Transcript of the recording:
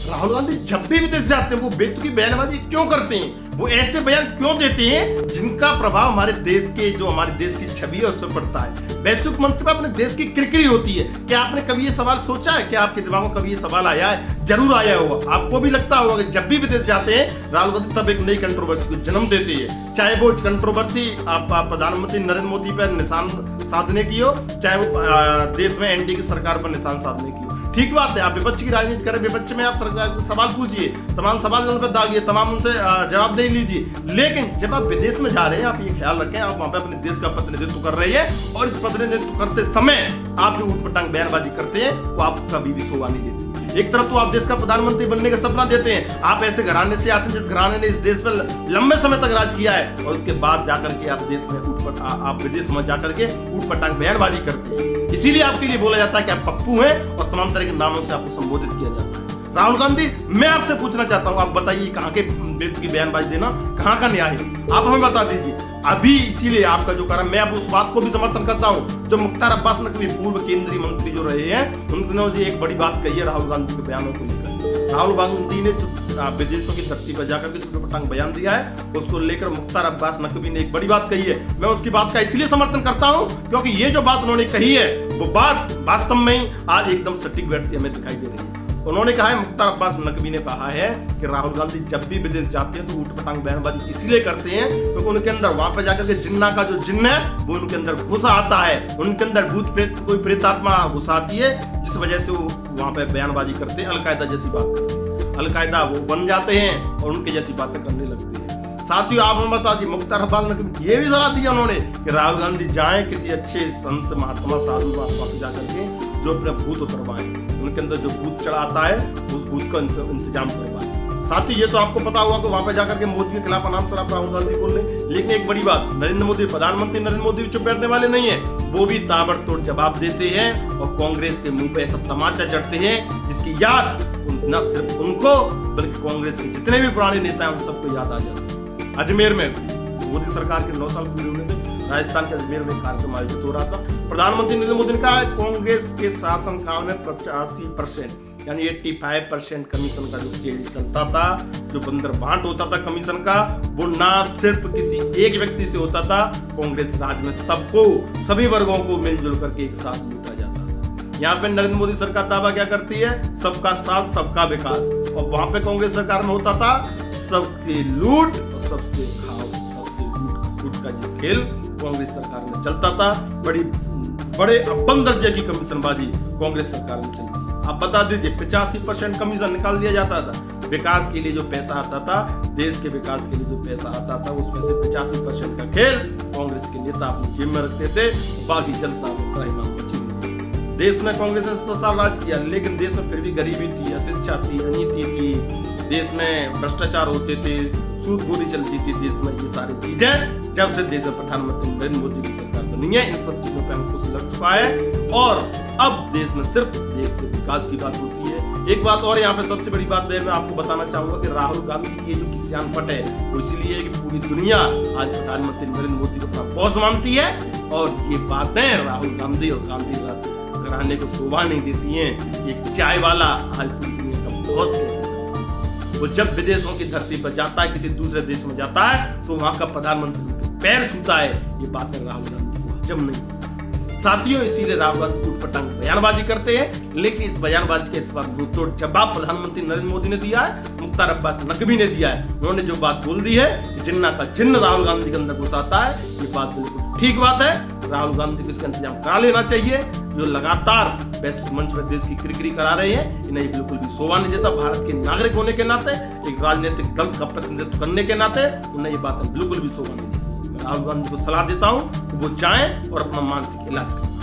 राहुल गांधी जब भी विदेश जाते हैं वो बेतुकी बयानबाजी क्यों करते हैं, वो ऐसे बयान क्यों देते हैं जिनका प्रभाव हमारे देश के जो हमारे देश की छवि है उस पर पड़ता है। वैश्विक मंच पर अपने देश की किरकिरी होती है। क्या आपने कभी ये सवाल सोचा है, क्या आपके दिमाग में कभी ये सवाल आया है? जरूर आया होगा। आपको भी लगता होगा कि जब भी विदेश जाते हैं राहुल गांधी तब एक नई कंट्रोवर्सी को जन्म देते हैं, चाहे वो कंट्रोवर्सी आप प्रधानमंत्री नरेंद्र मोदी पर निशान साधने की हो, चाहे वो देश में एनडीए की सरकार पर निशान साधने की हो। ठीक बात है, आप विपक्ष की राजनीति करें, विपक्ष में आप सरकार से सवाल पूछिए, तमाम सवाल उन पर दागिए, तमाम उनसे जवाब दे लीजिए। लेकिन जब आप विदेश में जा रहे हैं आप ये ख्याल रखें आप वहां पे अपने देश का प्रतिनिधित्व कर रहे हैं और इस प्रतिनिधित्व करते समय आप जो ऊटपटांग बयानबाजी करते हैं वो आपको कभी भी शोभा नहीं देती। एक तरफ तो आप देश का प्रधानमंत्री बनने का सपना देते हैं, आप ऐसे घराने से आते हैं जिस घराने ने इस देश पर लंबे समय तक राज किया है, और उसके बाद जाकर के आप देश में आप विदेश में जाकर के ऊटपटांग बयानबाजी करते हैं। इसीलिए आपके लिए बोला जाता है कि आप पप्पू हैं और तमाम तरह के नामों से आपको संबोधित किया जाता है। राहुल गांधी, मैं आपसे पूछना चाहता हूं, आप बताइए कहां के बेतुकी बयानबाजी देना कहां का न्याय है, आप हमें बता दीजिए। अभी इसीलिए आपका जो कारण, मैं अब उस बात को भी समर्थन करता हूं जो मुख्तार अब्बास नकवी पूर्व केंद्रीय मंत्री जो रहे हैं उन्होंने एक बड़ी बात कही है राहुल गांधी के बयानों को लेकर। राहुल गांधी ने विदेशों की धरती पर जाकर के ऊटपटांग बयान दिया है उसको लेकर मुख्तार अब्बास नकवी ने एक बड़ी बात कही है। मैं उसकी बात का इसलिए समर्थन करता हूं क्योंकि ये जो बात उन्होंने कही है वो बात वास्तव में ही आज एकदम सटीक बैठती हमें दिखाई दे रही है। उन्होंने कहा है, मुख्तार अब्बास नकवी ने कहा है कि राहुल गांधी जब भी विदेश जाते हैं तो ऊटपटांग बयानबाजी इसलिए करते हैं क्योंकि उनके अंदर वहां पर जाकर के जिन्ना का जो जिन्न है वो उनके अंदर घुसा आता है, उनके अंदर भूत प्रेत कोई प्रेतात्मा घुस आती है जिस वजह से वो वहां पर बयानबाजी करते हैं, अलकायदा जैसी बात करते हैं, अलकायदा वो बन जाते हैं और उनके जैसी बातें करने लगते हैं। साथियों आप हमें बता दी, मुख्तार अब्बास नकवी ये भी सलाह दिया उन्होंने कि राहुल गांधी जाएं किसी अच्छे संत महात्मा साधु महात्मा से जाकर के जो अपने भूत उतरवाएं, उनके अंदर जो भूत चढ़ा आता है उस भूत का इंतजाम करवाएं। साथ ही ये तो आपको पता होगा कि वहां पे जाकर के मोदी के खिलाफ अनाप शनाप राहुल गांधी बोल रहे। लेकिन एक बड़ी बात, नरेंद्र मोदी, प्रधानमंत्री नरेंद्र मोदी भी चुप बैठने वाले नहीं है, वो भी ताबड़तोड़ जवाब देते हैं और कांग्रेस के मुंह पे ऐसा तमाचा जड़ते हैं जिसकी याद न सिर्फ उनको बल्कि कांग्रेस के जितने भी पुराने नेता हैं उन सबको याद आ जाती है। अजमेर में मोदी सरकार के 9 साल पूरे होने में राजस्थान के अजमेर में कार्यक्रम आयोजित हो रहा था। प्रधानमंत्री नरेंद्र मोदी ने कहा कांग्रेस के शासनकाल में 85% यानी 85% कमीशन का जो खेल चलता था, जो बंदर बांट होता था कमीशन का, वो ना सिर्फ किसी एक व्यक्ति से होता था, कांग्रेस राज में सबको, सभी वर्गों को मिलजुल करके एक साथ लूटा जाता था। यहाँ पे नरेंद्र मोदी सरकार दावा क्या करती है, सबका साथ सबका विकास, और वहां पे कांग्रेस सरकार में होता था सबकी लूट और सबसे खाओ, सबसे लूट का जो खेल कांग्रेस सरकार में चलता था। बड़े अपन दर्जे की कमीशनबाजी कांग्रेस सरकार में चलती। आप बता दीजिए 85% कमीशन निकाल दिया जाता था, विकास के लिए जो पैसा आता था, देश के विकास के लिए जो पैसा आता था उसमें से 85% का खेल कांग्रेस के नेता अपनी जेब में रखते थे, बाकी जनता में देश में कांग्रेस ने 70 साल राज किया, लेकिन देश में फिर भी गरीबी थी, अशिक्षा थी, अनीति थी, देश में भ्रष्टाचार होते थे, सूदखोरी चलती थी देश में। ये सारी चीजें जब से देश में प्रधानमंत्री नरेंद्र मोदी की सरकार बनी है इन सब चीजों पर हमको लग चुका है और अब देश में सिर्फ देश के विकास की बात होती है। एक बात और यहाँ पे सबसे बड़ी बात मैं आपको बताना चाहूंगा कि राहुल गांधी की ये जो किसान पट है वो इसीलिए कि पूरी दुनिया आज प्रधानमंत्री नरेंद्र मोदी को अपना बॉस मानती है और ये बातें राहुल गांधी और गांधी घराने को शोभा नहीं देती हैं। एक चाय वाला आज पूरी दुनिया का बॉस कैसे, वो जब विदेशों की धरती पर जाता है, किसी दूसरे देश में जाता है तो वहां का प्रधानमंत्री पैर छूता है। ये बातें राहुल गांधी को हजम नहीं। साथियों इसीलिए राहुल गांधी ऊटपटांग बयानबाजी करते हैं, लेकिन इस बयानबाजी के इस बार मुंहतोड़ जवाब प्रधानमंत्री नरेंद्र मोदी ने दिया है, मुख्तार अब्बास नकवी ने दिया है। उन्होंने जो बात बोल दी है कि जिन्ना का जिन्न राहुल गांधी के अंदर घुसाता है, ये बात बिल्कुल ठीक बात है। राहुल गांधी को इसका इंतजाम करा लेना चाहिए। जो लगातार वैश्विक मंच पर देश की किरकिरी करा रहे हैं, इन्हें बिल्कुल भी शोभा नहीं देता। भारत के नागरिक होने के नाते, एक राजनीतिक दल का प्रतिनिधित्व करने के नाते उन्हें ये बातें बिल्कुल भी शोभा नहीं देती। राहुल गांधी को सलाह देता हूं कि वो जाएं और अपना मानसिक इलाज करें।